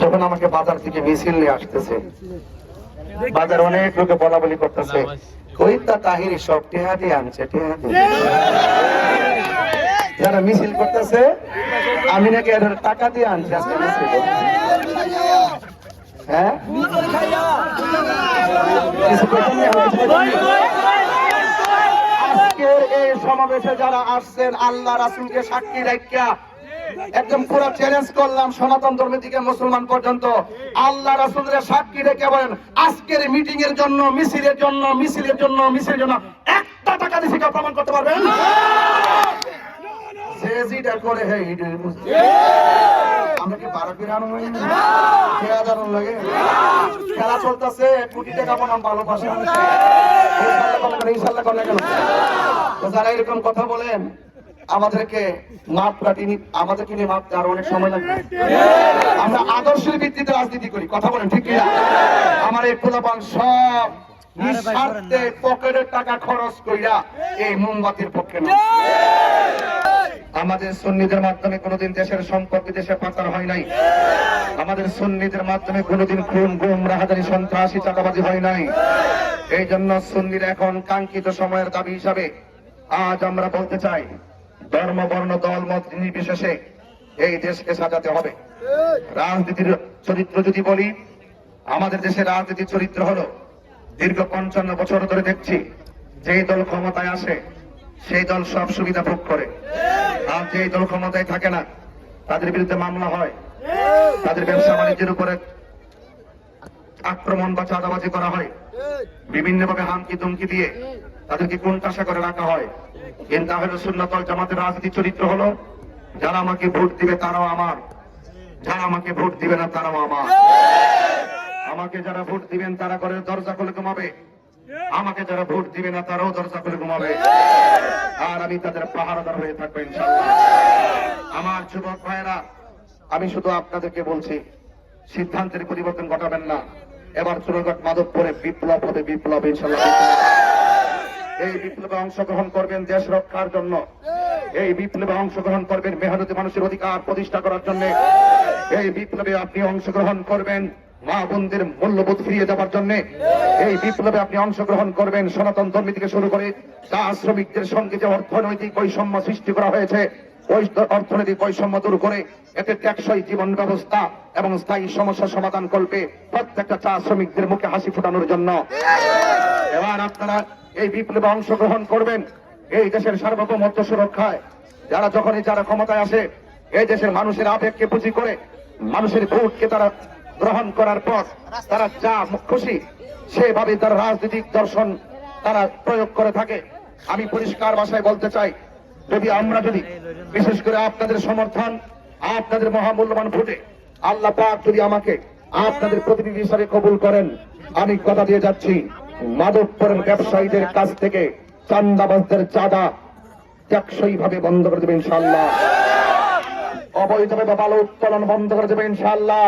যখন আমাকে বাজার থেকে মিছিল নিয়ে আসতেছে, বাজার অনেক লোকে বলা বলি করতেছে, কই তা তাহিরি সব টেহা দিয়ে আনছে, টেহা দিয়ে। যারা মিছিল করতেছে আমি নাকি এদের টাকা দিয়ে আনছি আজকে মিছিল। হ্যাঁ, আজকের এই সমাবেশে যারা আসছেন আল্লাহ রাসূলকে সাক্ষী রাখিয়া একদম পুরো চ্যালেঞ্জ করলাম, সনাতন ধর্মের দিকে মুসলমান পর্যন্ত আল্লাহ রাসূলের সাক্ষী রেখে বলেন আজকের মিটিং এর জন্য, মিছিলের জন্য, মিছিলের জন্য, মিছিলের জন্য একটা টাকা দিছি কেউ প্রমাণ করতে পারবেন? করে আমরা কি বারো বিরানো হয়নি, লাগে খেলা চলতেছে, কোটি টাকা বনাম ভালোবাসা ইনশাল্লাহ করলে কেন? যারা এরকম কথা বলেন আমাদেরকে মাপ কাটিনি, আমাদেরকে নিয়ে মাপ দেওয়ার অনেক সময় লাগবে। আমরা আদর্শের ভিত্তিতে রাজনীতি করি, কথা বলেন ঠিক কিনা? আমার এই পোলাপান সব নিঃস্বার্থে পকেটের টাকা খরচ কইরা এই মোমবাতির পক্ষে না। আমাদের সুন্নিদের মাধ্যমে কোনোদিন দেশের সম্পদ বিদেশে পাচার হয় নাই। আমাদের সুন্নিদের মাধ্যমে কোনোদিন খুন, গুম, রাহাজানি, সন্ত্রাসী, চাঁদাবাজি হয় নাই। এই জন্য সুন্নির এখন কাঙ্ক্ষিত সময়ের দাবি হিসাবে আজ আমরা বলতে চাই, ধর্ম, বর্ণ, দল, মত নির্বিশেষে এই দেশকে সাজাতে হবে। রাজনীতির চরিত্র যদি বলি, আমাদের দেশের রাজনীতির চরিত্র হলো দীর্ঘ 55 বছর ধরে দেখছি যেই দল ক্ষমতায় আসে সেই দল সব সুবিধা ভোগ করে, আর যেই দল ক্ষমতায় থাকে না তাদের বিরুদ্ধে মামলা হয়, তাদের ব্যবসা বাণিজ্যের উপরে আক্রমণ বা চাঁদাবাজি করা হয়, বিভিন্ন ভাবে হামকি ধমকি দিয়ে তাদেরকে কোণঠাসা করে রাখা হয়। কিন্তু আহলে সুন্নাত ওয়াল জামাতের রাজনীতির চরিত্র হলো যারা আমাকে ভোট দিবে তারাও আমার, যারা আমাকে ভোট দিবে না তারাও আমার। আমাকে যারা ভোট দিবেন তারা করে দরজা খুলে ঘুমাবে, আমাকে যারা ভোট দিবে না তারাও দরজা খুলে ঘুমাবে, আর আমি তাদের পাহারাদার হয়ে থাকবো ইনশাআল্লাহ। আমার যুবক ভাইয়েরা, আমি শুধু আপনাদেরকে বলছি, সিদ্ধান্তের পরিবর্তন ঘটাবেন না। এবার চুরঘাট মাধবপুরে বিপ্লব হবে, বিপ্লব ইনশাআল্লাহ। এই বিপ্লবে অংশগ্রহণ করবেন দেশ রক্ষার জন্য, এই বিপ্লবে অংশগ্রহণ করবেন মেহনতি মানুষের অধিকার প্রতিষ্ঠা করার জন্য, এই বিপ্লবে আপনি অংশগ্রহণ করবেন মা বোনদের মূল্যবোধ ফিরিয়ে দেওয়ার জন্য, এই বিপ্লবে আপনি অংশগ্রহণ করবেন সনাতন ধর্ম থেকে শুরু করে চা শ্রমিকদের সঙ্গে যে অর্থনৈতিক বৈষম্য সৃষ্টি করা হয়েছে ওই অর্থনৈতিক বৈষম্য দূর করে এতে টেকসই জীবন ব্যবস্থা এবং স্থায়ী সমস্যা সমাধান করবে প্রত্যেকটা চা শ্রমিকদের মুখে হাসি ফোটানোর জন্য। এবার আপনারা এই বিপ্লবে অংশগ্রহণ করবেন এই দেশের সার্বভৌমত্ব সুরক্ষায়। যারা ক্ষমতায় আসে এই দেশের মানুষের আবেগকে পুঁজি করে মানুষের ভোটকে তারা গ্রহণ করার পর তারা যা খুশি সেভাবে তার রাজনৈতিক দর্শন তারা প্রয়োগ করে থাকে। আমি পরিষ্কার ভাষায় বলতে চাই, যদি বিশেষ করে আপনাদের সমর্থন, আপনাদের মহামূল্যবান ভোটে আল্লাহ পাক যদি আমাকে আপনাদের প্রতিনিধি হিসাবে কবুল করেন, আমি কথা দিয়ে যাচ্ছি মাদকপুরের ব্যবসায়ীদের কাছ থেকে চাঁদাবাজদের চাঁদা টেকসই ভাবে বন্ধ করে দেবে ইনশাআল্লাহ। অবৈধভাবে বালু উত্তোলন বন্ধ করে দেবে ইনশাআল্লাহ।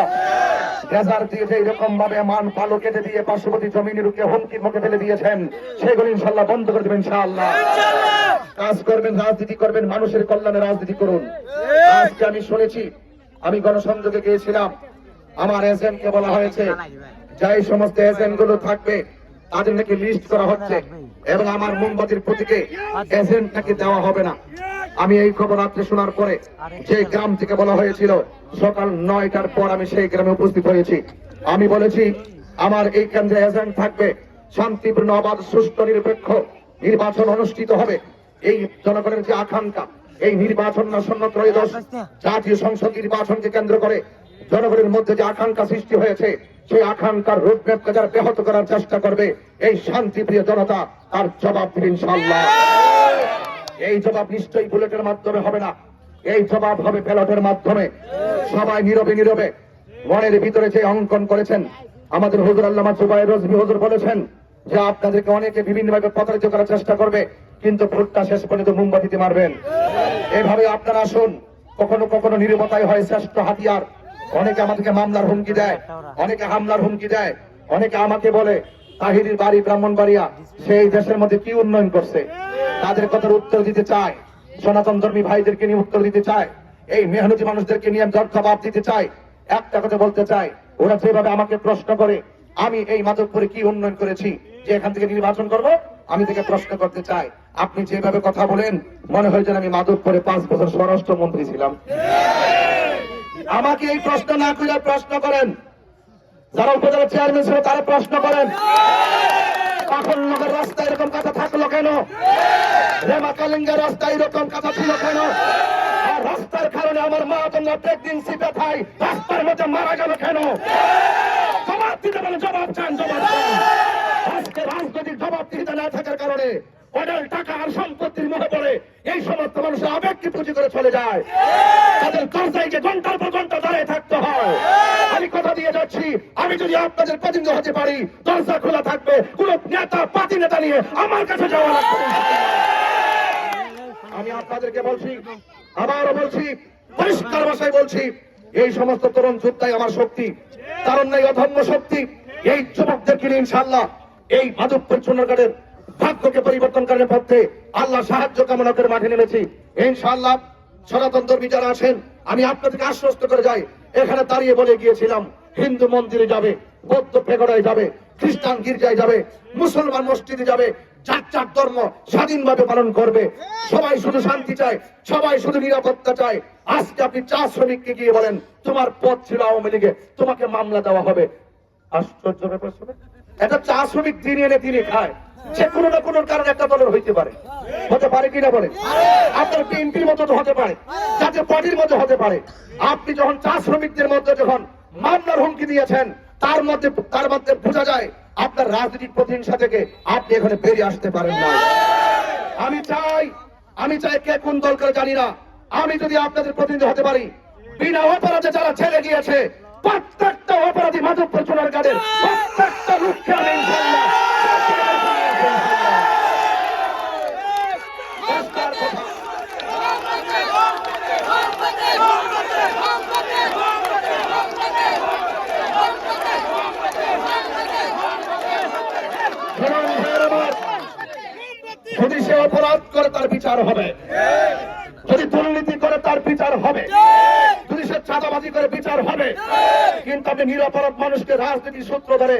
ড্রেজার দিয়ে যে এরকম ভাবে মান বালু কেটে দিয়ে পার্শ্ববর্তী জমিনের উপরে হুমকির মুখে ফেলে দিয়েছেন সেগুলো ইনশাআল্লাহ বন্ধ করে দেবে ইনশাআল্লাহ। কাজ করবেন, রাজনীতি করবেন, মানুষের কল্যাণে রাজনীতি করুন। আজকে আমি শুনেছি, আমি গণসংযোগে গিয়েছিলাম, আমার এজেন্টকে বলা হয়েছে যাই সমস্ত এজেন্ট গুলো থাকবে তাদের নাকি লিস্ট করা হচ্ছে এবং আমার মোমবাতির প্রতীকে এজেন্ট নাকি দেওয়া হবে না। আমি এই খবর রাত্রে শোনার পরে যে গ্রাম থেকে বলা হয়েছিল সকাল 9টার পর আমি সেই গ্রামে উপস্থিত হয়েছি। আমি বলেছি আমার এই কেন্দ্রে এজেন্ট থাকবে, শান্তিপূর্ণ, অবাধ, সুষ্ঠু, নিরপেক্ষ নির্বাচন অনুষ্ঠিত হবে। এই জনগণের যে আকাঙ্ক্ষা, এই নির্বাচন আসন্ন ত্রয়োদশ জাতীয় সংসদ নির্বাচনকে কেন্দ্র করে জনগণের মধ্যে যে আকাঙ্ক্ষা সৃষ্টি হয়েছে সেই আকাঙ্ক্ষার রোডম্যাপকে যারা ব্যাহত করার চেষ্টা করবে এই শান্তিপ্রিয় জনতা তার জবাব দেবে ইনশাআল্লাহ। এই জবাব নিশ্চয়ই বুলেটের মাধ্যমে হবে না, এই জবাব হবে ব্যালটের মাধ্যমে। সবাই নীরবে নীরবে মনের ভিতরে যে অঙ্কন করেছেন আমাদের হুজুর আল্লামা জুবায়ের রজভী হুজুর বলেছেন যে আপনাদেরকে অনেকে বিভিন্ন ভাবে প্রতারিত করার চেষ্টা করবে, কিন্তু ভোটটা শেষ পর্যন্ত মোমবাতিতে মারবেন। এইভাবে আপনারা আসুন। কখনো কখনো নীরবতাই হয় শ্রেষ্ঠ হাতিয়ার। অনেকে আমাদেরকে মামলার হুমকি দেয়, অনেকে হামলার হুমকি দেয়, অনেকে আমাকে বলে তাহিরির বাড়ি ব্রাহ্মণবাড়িয়া, সেই দেশের মধ্যে কি উন্নয়ন করছে, তাদের কথার উত্তর দিতে চায়। সনাতন ধর্মী ভাইদেরকে নিয়ে উত্তর দিতে চায়, এই মেহনতি মানুষদেরকে নিয়ে জবাব দিতে চায়। একটা কথা বলতে চাই, ওরা যেভাবে আমাকে প্রশ্ন করে আমি এই মাধবপুরে কি উন্নয়ন করেছি যে এখান থেকে নির্বাচন করব, আমি থেকে প্রশ্ন করতে চাই, আপনি যেভাবে কথা বলেন মনে হয় যেন আমি মাধবপুরে 5 বছর স্বরাষ্ট্রমন্ত্রী ছিলাম। আমাকে এই প্রশ্ন না করে প্রশ্ন করেন যারা উপজেলা চেয়ারম্যান ছিল, তারা প্রশ্ন করেন পাখননগর রাস্তায় এরকম কথা থাকলো কেন, রেমা কালিঙ্গের রাস্তায় এরকম কথা ছিল কেন, আর রাস্তার কারণে আমার মা তোমরা প্রেগনেন্সি ব্যথায় রাস্তার মধ্যে মারা গেল কেন? জবাব দিতে বলে, জবাব চান, জবাব চান। আজকে রাজনৈতিক জবাবদিহিতা না থাকার কারণে অনেক টাকা আর সম্পত্তির মুখে পড়ে এই সমস্ত মানুষের আবেগকে পুঁজি করে চলে যায়, তাদের দরজায় যে ঘন্টার পর ঘন্টা দাঁড়িয়ে থাকতে হয়। আমি কথা দিয়ে যাচ্ছি, আমি যদি আপনাদের প্রতিনিধি হতে পারি, দরজা খোলা থাকবে, কোন নেতা পাতি নেতা নিয়ে আমার কাছে যাওয়া লাগবে না। আমি আপনাদেরকে বলছি, আবারও বলছি, পরিষ্কার ভাষায় বলছি, এই সমস্ত তরুণ যোদ্ধাই আমার শক্তি, কারণ নাই অধম্য শক্তি। এই যুবকদেরকে নিয়ে ইনশাআল্লাহ এই মাধবপুর চুনারঘাটের ভাগ্যকে পরিবর্তন করার পথে আল্লাহ সাহায্য কামনা করে মাঠে নেমেছি। ইনশাআল্লাহ সনাতন ধর্মী যারা আছেন, আমি আপনাদেরকে আশ্বস্ত করে যাই, এখানে দাঁড়িয়ে বলে গিয়েছিলাম হিন্দু মন্দিরে যাবে, বৌদ্ধ পেগোডায় যাবে, খ্রিস্টান গির্জায় যাবে, মুসলমান মসজিদে যাবে, যার যার ধর্ম স্বাধীনভাবে পালন করবে। সবাই শুধু শান্তি চায়, সবাই শুধু নিরাপত্তা চায়। আজকে আপনি চা শ্রমিককে গিয়ে বলেন তোমার পদ ছিল আওয়ামী লীগে, তোমাকে মামলা দেওয়া হবে। আশ্চর্য ব্যাপার শুনে, একটা চা শ্রমিক দিন এনে দিনে খায়, সে কোনো না কোনো কারণে একটা দলের হইতে পারে, হতে পারে কিনা বলেন? আপনার বিএনপির মতো তো হতে পারে, জাতীয় পার্টির মতো হতে পারে। আপনি যখন চা শ্রমিকদের মধ্যে যখন মামলার হুমকি দিয়েছেন, তার মধ্যে বোঝা যায় আপনার রাজনৈতিক প্রতিহিংসা থেকে আপনি এখানে বেরিয়ে আসতে পারেন না। আমি চাই কে কোন দল করে জানি না, আমি যদি আপনাদের প্রতিনিধি হতে পারি, বিনা অপরাধে যারা ছেড়ে গিয়েছে প্রত্যেকটা অপরাধী মাধবপুর চুনারঘাটের প্রত্যেকটা রুখে আমি ইনশাআল্লাহ যদি সে অপরাধ করে তার বিচার হবে, যদি দুর্নীতি করে তার বিচার হবে, যদি সে চাঁদাবাজি করে বিচার হবে। কিন্তু আপনি নিরপরাধ মানুষকে রাজনীতির সূত্র ধরে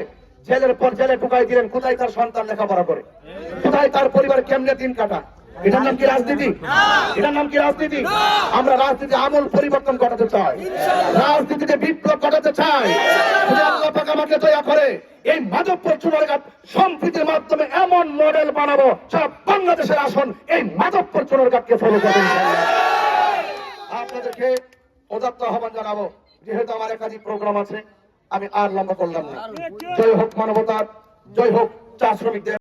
জেলের পর জেলে ঢুকাই দিলেন, কোথায় তার সন্তান লেখাপড়া করে, কোথায় তার পরিবার কেমনে দিন কাটায়? এটার নাম কি রাজনীতি? এটার নাম কি রাজনীতি? আমরা রাজনীতি আমল পরিবর্তন ঘটাতে চাই, রাজনীতিতে বিপ্লব ঘটাতে চাই। যদি আল্লাহ পাক আমাকে দয়া করে এই মাধবপুর চুনারঘাট সম্প্রীতির মাধ্যমে এমন মডেল বানাবো, সারা বাংলাদেশের আসন এই মাধবপুর চুনারঘাটকে ফলো করবেন। আপনাদেরকে উদাত্ত আহ্বান জানাবো, যেহেতু আমার একাধিক প্রোগ্রাম আছে, আমি আর লম্বা করলাম না। জয় হোক মানবতার, জয় হোক চা শ্রমিকদের।